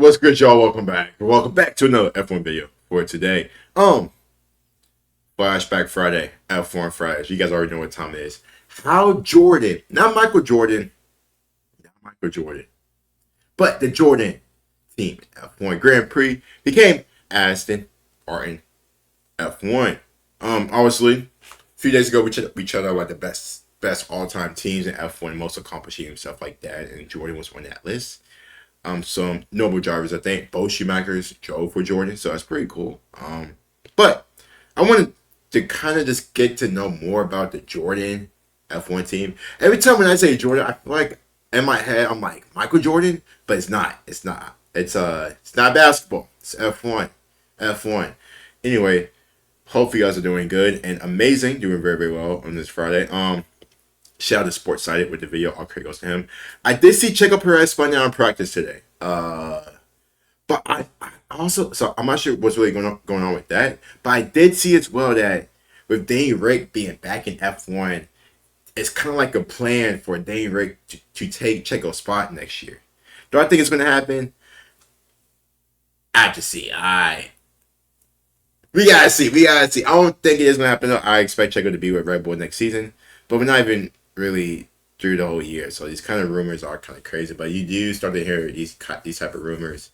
What's good, y'all? Welcome back. Welcome back to another F1 video for today. Flashback Friday, F1 Fridays. You guys already know what time it is. How Jordan, not Michael Jordan, but the Jordan team F1 Grand Prix became Aston Martin F1. Obviously, a few days ago we chatted about the best all-time teams in F1, most accomplishing and stuff like that, and Jordan was on that list. Some noble drivers, I think both Schumachers drove for Jordan, so that's pretty cool. But I wanted to kind of just get to know more about the Jordan F1 team. Every time when I say Jordan, I feel like in my head I'm like Michael Jordan, but it's not. It's not. It's not basketball. It's F1. F1. Anyway, hope you guys are doing good and amazing, doing very, very well on this Friday. Shout out to Sports Cited with the video. All credit goes to him. I did see Checo Perez spun down in practice today. But I also, so I'm not sure what's really going on with that. But I did see as well that with Danny Rick being back in F1, it's kind of like a plan for Danny Rick to take Checo's spot next year. Do I think it's going to happen? I have to see. We gotta see. I don't think it is going to happen. I expect Checo to be with Red Bull next season. But we're not even really through the whole year, so these kind of rumors are kind of crazy. But you do start to hear these type of rumors,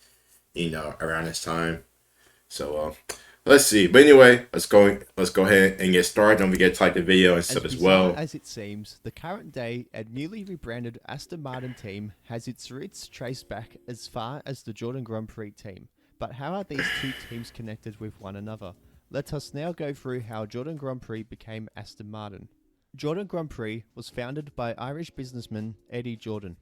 around this time. So let's see. But anyway, let's go ahead and get started. Don't forget to like the video and stuff as well. As it seems, the current day and newly rebranded Aston Martin team has its roots traced back as far as the Jordan Grand Prix team. But how are these two teams connected with one another? Let us now go through how Jordan Grand Prix became Aston Martin. Jordan Grand Prix was founded by Irish businessman Eddie Jordan.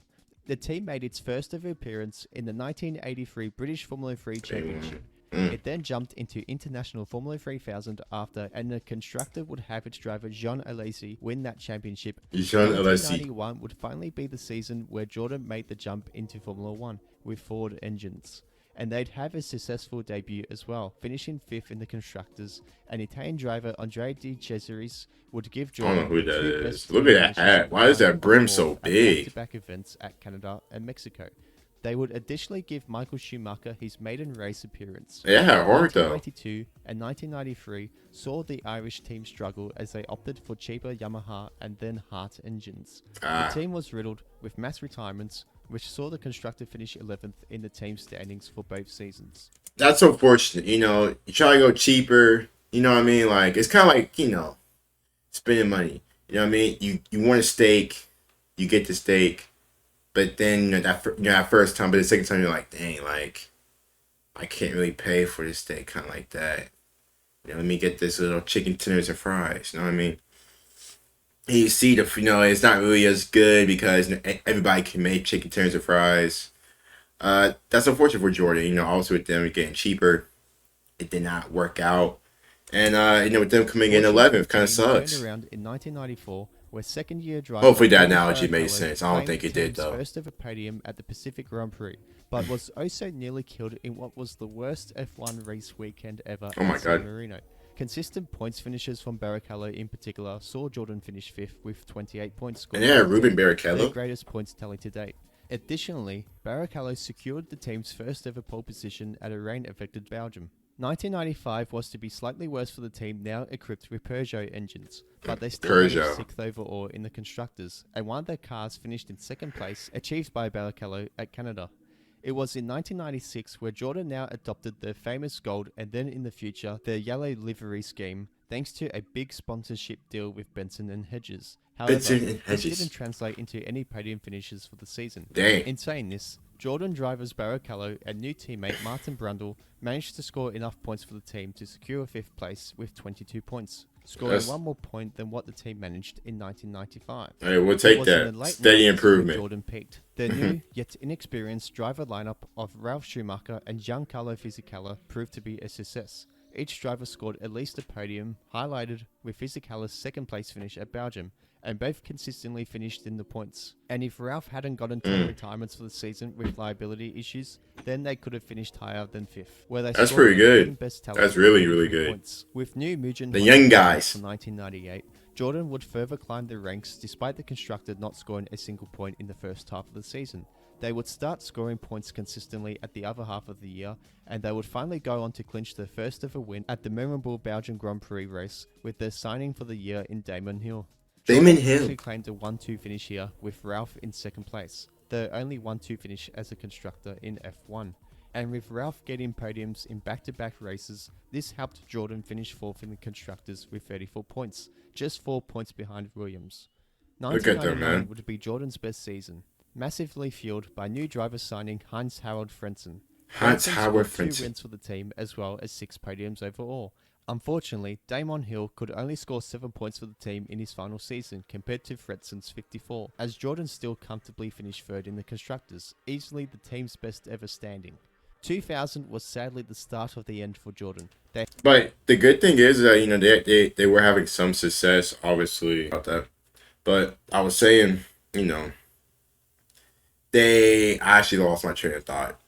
The team made its first ever appearance in the 1983 British Formula 3 Championship. It then jumped into International Formula 3000 after, and the constructor would have its driver Jean Alesi win that championship. Jean Alesi. 1991 would finally be the season where Jordan made the jump into Formula 1 with Ford engines. And they'd have a successful debut as well, finishing 5th in the constructors. And Italian driver Andrea De Cesaris would give Jordan. I don't know who that is. Look at that hat. Why is that brim so big? Back-to-back events at Canada and Mexico. They would additionally give Michael Schumacher his maiden race appearance. Yeah, hard though. 1992 and 1993 saw the Irish team struggle as they opted for cheaper Yamaha and then Hart engines. The team was riddled with mass retirements, which saw the constructor finish 11th in the team standings for both seasons. That's unfortunate. You try to go cheaper. You know what I mean? Like, it's kind of like, spending money. You know what I mean? You want a steak, you get the steak, but then that first time, but the second time you're like, dang, like, I can't really pay for this steak, kind of like that. Let me get this little chicken tenders and fries. You know what I mean? And you see it's not really as good because everybody can make chicken tenders and fries. That's unfortunate for Jordan. Also with them getting cheaper, it did not work out. And with them coming in 11th, kind of sucks. Turned around in 1994, where second-year driver. Hopefully that analogy made sense. I don't think it did though. First ever podium at the Pacific Grand Prix, but was also nearly killed in what was the worst F1 race weekend ever. Oh my God. Marino. Consistent points finishes from Barrichello in particular saw Jordan finish 5th with 28 points scored. And yeah, Ruben Barrichello. Their greatest points tally to date. Additionally, Barrichello secured the team's first ever pole position at a rain-affected Belgium. 1995 was to be slightly worse for the team now equipped with Peugeot engines, but they still managed 6th overall in the constructors, and one of their cars finished in 2nd place, achieved by Barrichello at Canada. It was in 1996 where Jordan now adopted the famous gold and then in the future the yellow livery scheme, thanks to a big sponsorship deal with Benson and Hedges. However, this didn't translate into any podium finishes for the season. Dang. In saying this, Jordan drivers Barrichello and new teammate Martin Brundle managed to score enough points for the team to secure 5th place with 22 points, scoring one more point than what the team managed in 1995. Hey, we'll take that. Steady improvement. Jordan peaked. The new, yet inexperienced driver lineup of Ralf Schumacher and Giancarlo Fisichella proved to be a success. Each driver scored at least a podium, highlighted with Fisichella's 2nd place finish at Belgium, and both consistently finished in the points. And if Ralph hadn't gotten 10 retirements for the season with liability issues, then they could have finished higher than 5th, where they That's pretty good. That's really, really good. Points. With new Mugen the young guys from 1998, Jordan would further climb the ranks despite the constructor not scoring a single point in the first half of the season. They would start scoring points consistently at the other half of the year, and they would finally go on to clinch their first ever win at the memorable Belgian Grand Prix race with their signing for the year in Damon Hill. Damon Jordan Hill. actually claimed a 1-2 finish here with Ralph in second place, the only 1-2 finish as a constructor in F1. And with Ralph getting podiums in back-to-back races, this helped Jordan finish 4th in the constructors with 34 points, just 4 points behind Williams. Look at them, 1999 man. would be Jordan's best season, massively fueled by new driver signing Heinz-Harald Frentzen. Heinz-Harald scored 2 Frentzen. wins for the team as well as 6 podiums overall. Unfortunately, Damon Hill could only score 7 points for the team in his final season compared to Fretzen's 54, as Jordan still comfortably finished 3rd in the constructors, easily the team's best ever standing. 2000 was sadly the start of the end for Jordan. But the good thing is that, you know, they were having some success, obviously, about that. But I was saying, you know, I actually lost my train of thought.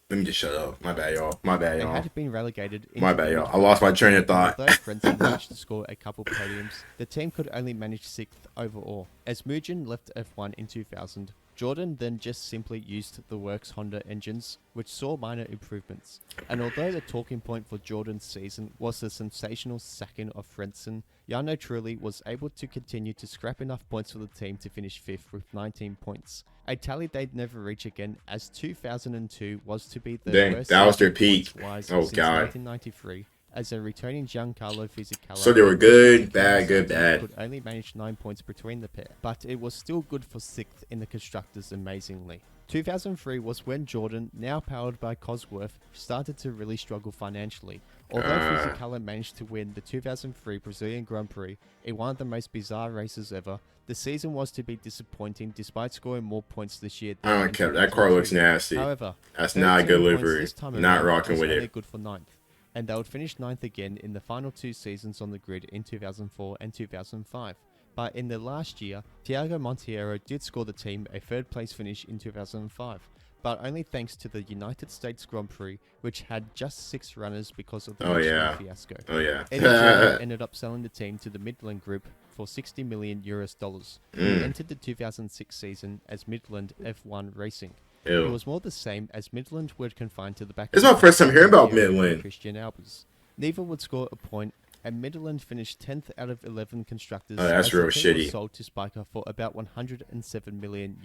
Let me just shut up. My bad, y'all. My bad, They y'all. had been relegated. My bad, y'all. I lost my train of thought. Although Frentzen managed to score a couple podiums, the team could only manage 6th overall. As Mugen left F1 in 2000, Jordan then just simply used the Works Honda engines, which saw minor improvements. And although the talking point for Jordan's season was the sensational sacking of Frentzen, Jarno Trulli was able to continue to scrap enough points for the team to finish 5th with 19 points. A tally they'd never reach again, as 2002 was to be the Dang, worst that was their season peak. points-wise Oh, since God. 1993. As a returning Giancarlo Fisichella, So they were good, bad, good, bad. could only manage 9 points between the pair, but it was still good for 6th in the constructors amazingly. 2003 was when Jordan, now powered by Cosworth, started to really struggle financially. Although Fisichella managed to win the 2003 Brazilian Grand Prix in one of the most bizarre races ever, the season was to be disappointing despite scoring more points this year. I don't care. That car looks nasty. However, That's not a 13 good points livery. this time Not around rocking was with only it. good for 9th. And they would finish 9th again in the final 2 seasons on the grid in 2004 and 2005. But in the last year, Thiago Monteiro did score the team a 3rd place finish in 2005, but only thanks to the United States Grand Prix, which had just 6 runners because of the Michelin fiasco. Oh, yeah. Eddie Jordan ended up selling the team to the Midland Group for $60 million. He entered the 2006 season as Midland F1 Racing. Ew. It was more the same, as Midland were confined to the back. This is my first time hearing about Midland. Christian Albers. Neither would score a point, and Midland finished 10th out of 11 constructors. Oh, that's as real the team was shitty. sold to Spiker for about $107 million.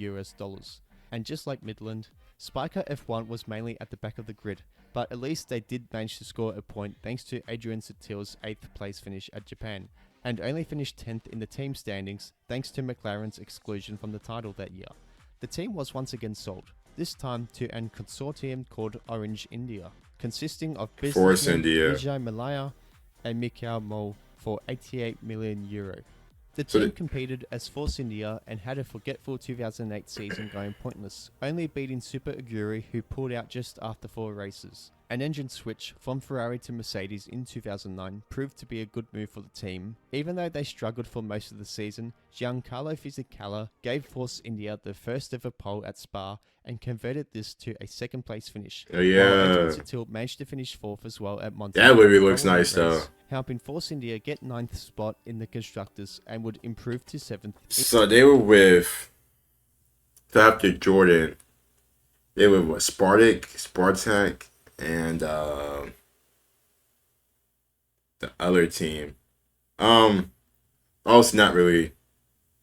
And just like Midland, Spiker F1 was mainly at the back of the grid, but at least they did manage to score a point thanks to Adrian Sutil's 8th place finish at Japan, and only finished 10th in the team standings thanks to McLaren's exclusion from the title that year. The team was once again sold, this time to an consortium called Orange India, consisting of Force businessmen India. Vijay Malaya and Mikhail Mol for €88 million. The So team competed as Force India and had a forgetful 2008 season going pointless, only beating Super Aguri, who pulled out just after 4 races. An engine switch from Ferrari to Mercedes in 2009 proved to be a good move for the team. Even though they struggled for most of the season, Giancarlo Fisichella gave Force India the first ever pole at Spa and converted this to a 2nd place finish. Oh, yeah. While Adrian Sutil managed to finish 4th as well at Monza. That livery looks following nice, the race, though. helping Force India get 9th spot in the constructors and would improve to 7th. So they were with, after Jordan, they were with Spartak, and the other team. Also not really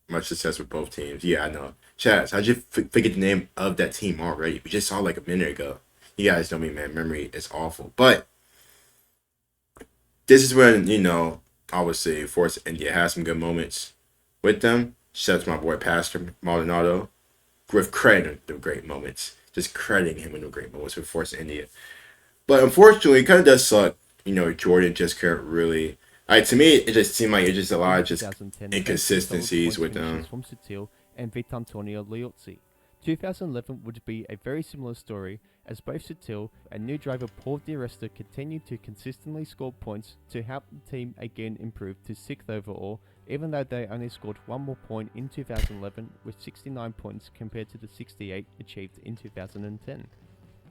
much success with both teams. Yeah, I know. Chaz, I just forget the name of that team already. We just saw like a minute ago. You guys know me, man. Memory is awful. But this is when, you know, I would say Force India has some good moments with them. Shout out to my boy Pastor Maldonado. With credit the great moments. Just crediting him with the great moments with Force India. But unfortunately, it kind of does suck. You know, Jordan just couldn't really. To me, it just seemed like it's just a lot of just 2010, inconsistencies with them. From Sutil and Vitantonio Liozzi. 2011 would be a very similar story, as both Sutil and new driver Paul Di Resta continued to consistently score points to help the team again improve to 6th overall, even though they only scored 1 more point in 2011 with 69 points compared to the 68 achieved in 2010.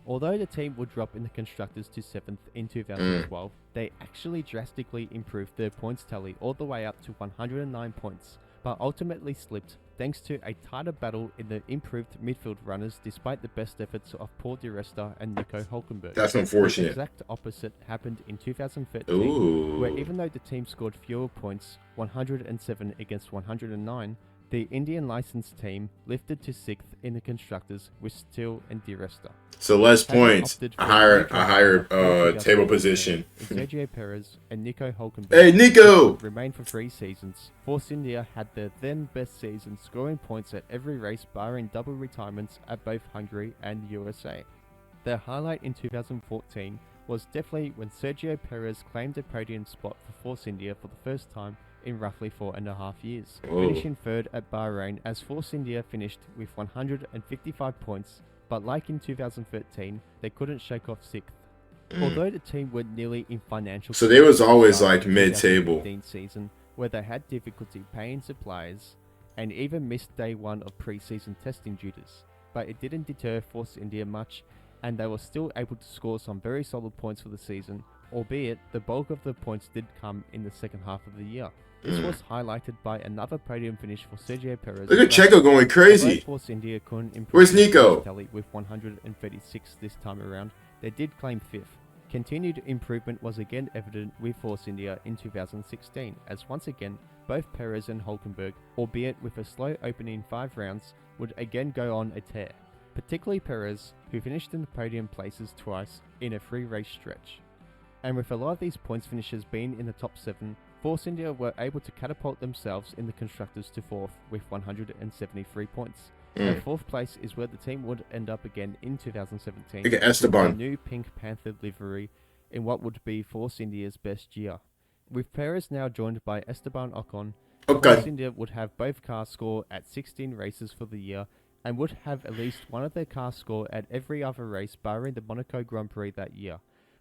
Although the team would drop in the constructors to 7th in 2012, they actually drastically improved their points tally all the way up to 109 points, but ultimately slipped thanks to a tighter battle in the improved midfield runners despite the best efforts of Paul Di Resta and Nico Hulkenberg. That's The unfortunate. exact opposite happened in 2013, Ooh. where even though the team scored fewer points, 107 against 109, the Indian licensed team lifted to 6th in the constructors with Steele and Di Resta. So less Having points, opted a for higher, new a higher drivers table 2014 position. in Sergio Perez and Nico Hulkenberg. Hey, Nico! Would remain for 3 seasons. Force India had their then best season, scoring points at every race barring double retirements at both Hungary and USA. Their highlight in 2014 was definitely when Sergio Perez claimed a podium spot for Force India for the first time in roughly 4.5 years, finishing 3rd at Bahrain as Force India finished with 155 points, but like in 2013, they couldn't shake off 6th. Although the team were nearly in financial So they was trouble at the always start like of the mid-table. 2015 season, where they had difficulty paying suppliers and even missed day 1 of pre-season testing duties, but it didn't deter Force India much, and they were still able to score some very solid points for the season, albeit the bulk of the points did come in the second half of the year. This was highlighted by another podium finish for Sergio Perez. Look at Checo going Although crazy. Force India couldn't improve Where's their Nico? points tally with 136 this time around, they did claim 5th. Continued improvement was again evident with Force India in 2016, as once again, both Perez and Hulkenberg, albeit with a slow opening 5 rounds, would again go on a tear. Particularly Perez, who finished in the podium places twice in a 3-race stretch. And with a lot of these points finishes being in the top 7, Force India were able to catapult themselves in the constructors to 4th with 173 points. And 4th place is where the team would end up again in 2017 Look at with Esteban. a new Pink Panther livery in what would be Force India's best year. With Perez now joined by Esteban Ocon, Force India would have both cars score at 16 races for the year and would have at least one of their cars score at every other race barring the Monaco Grand Prix that year.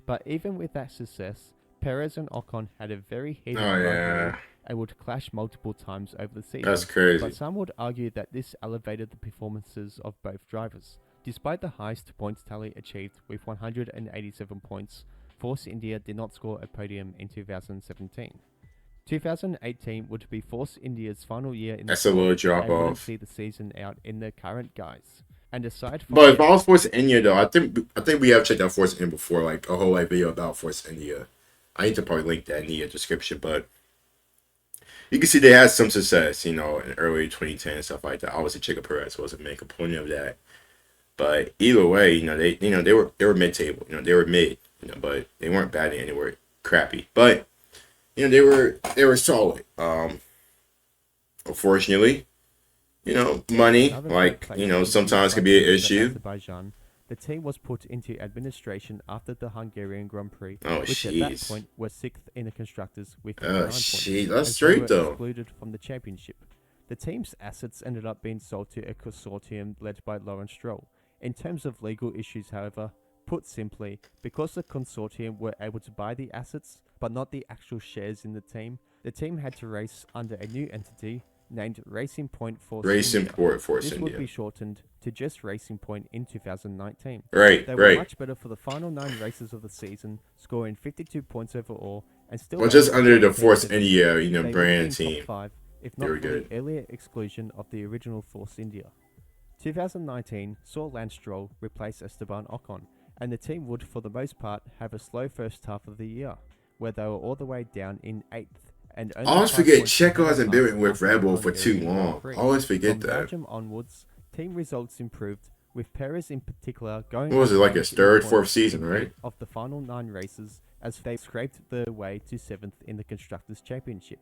But even with that success, Perez and Ocon had a very heated rivalry and would clash multiple times over the season. That's crazy. But some would argue that this elevated the performances of both drivers. Despite the highest points tally achieved with 187 points, Force India did not score a podium in 2017. 2018 would be Force India's final year in the That's a little drop and wouldn't off. see the season out in their current guise. And aside from But if I was Force India though, I think we have checked out Force India before, like a whole video about Force India. I need to probably link that in the description, but you can see they had some success, in early 2010 and stuff like that. Obviously, Checo Perez was a main component of that. But either way, they were mid-table, they were mid, but they weren't bad anywhere, crappy. But they were solid. Unfortunately, money, sometimes can be an issue. Azerbaijan, the team was put into administration after the Hungarian Grand Prix, Oh, which at that jeez. point was 6th in the constructors with Oh, 59 points. shit, that's as they straight were though. excluded from the championship. The team's assets ended up being sold to a consortium led by Lawrence Stroll. In terms of legal issues, however, put simply, because the consortium were able to buy the assets, but not the actual shares in the team had to race under a new entity named Racing Point Force Racing India. Point Force This would India. be shortened to just Racing Point in 2019. Right, They were right. much better for the final 9 races of the season, scoring 52 points overall, and still Well, just able to under the maintain Force their India, position. They would have brand been top team. 5, if They not were for the good. earlier exclusion of the original Force India. 2019 saw Lance Stroll replace Esteban Ocon, and the team would, for the most part, have a slow first half of the year, where they were all the way down in 8th. And I only always 5 forget points Checo ahead of hasn't Haas been with after Red the Bull for too Hungarian Grand long. Prix. I always forget From that. Belgium onwards, team results improved, with Perez in particular going What was it, on like to his third, points fourth season, in right? 8 of the final 9 races, as they scraped their way to 7th in the Constructors' Championship.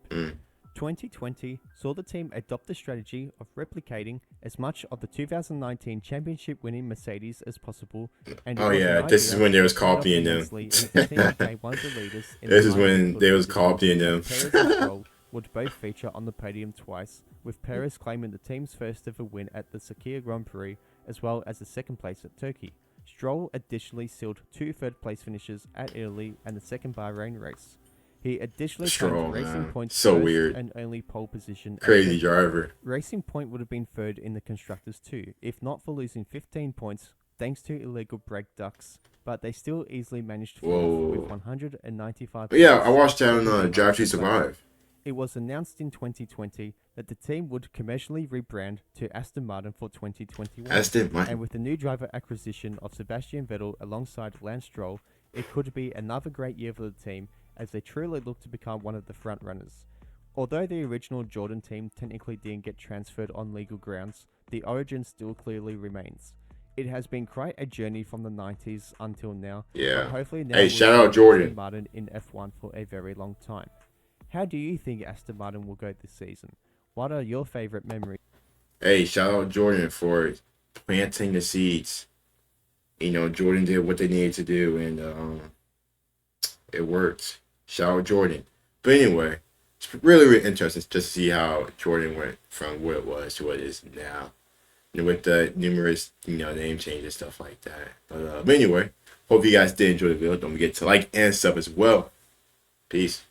2020 saw the team adopt the strategy of replicating as much of the 2019 championship winning Mercedes as possible. And it Oh, was yeah, an this is idea when they was that paid off copying them. immensely, and the team became one of the leaders in This the is lineup when for they the was division, copying them. as Perez and Stroll would both feature on the podium twice, with Perez claiming the team's first ever win at the Sakhir Grand Prix, as well as the second place at Turkey. Stroll additionally sealed 2 third-place finishes at Italy and the second Bahrain race. He additionally Stroll, claimed Racing man. Point's So first weird. and only pole position. at Crazy Turkey. driver. Racing Point would have been third in the Constructors too, if not for losing 15 points thanks to illegal brake ducts, but they still easily managed fourth with Whoa. 195 But yeah, points. I watched that on second being Drive to Mercedes. Survive. It was announced in 2020 that the team would commercially rebrand to Aston Martin for 2021. Aston And Martin. with the new driver acquisition of Sebastian Vettel alongside Lance Stroll, it could be another great year for the team as they truly look to become one of the front runners. Although the original Jordan team technically didn't get transferred on legal grounds, the origin still clearly remains. It has been quite a journey from the 90s until now, Yeah. but hopefully now Hey, we'll shout out see Jordan. Aston Martin in F1 for a very long time. How do you think Aston Martin will go this season? What are your favourite memories? Hey, shout out Jordan for planting the seeds. You know, Jordan did what they needed to do, and it worked. Shout out Jordan. But anyway, it's really, really interesting just to see how Jordan went from what it was to what it is now. And with the numerous, name changes, stuff like that. But anyway, hope you guys did enjoy the video. Don't forget to like and sub as well. Peace.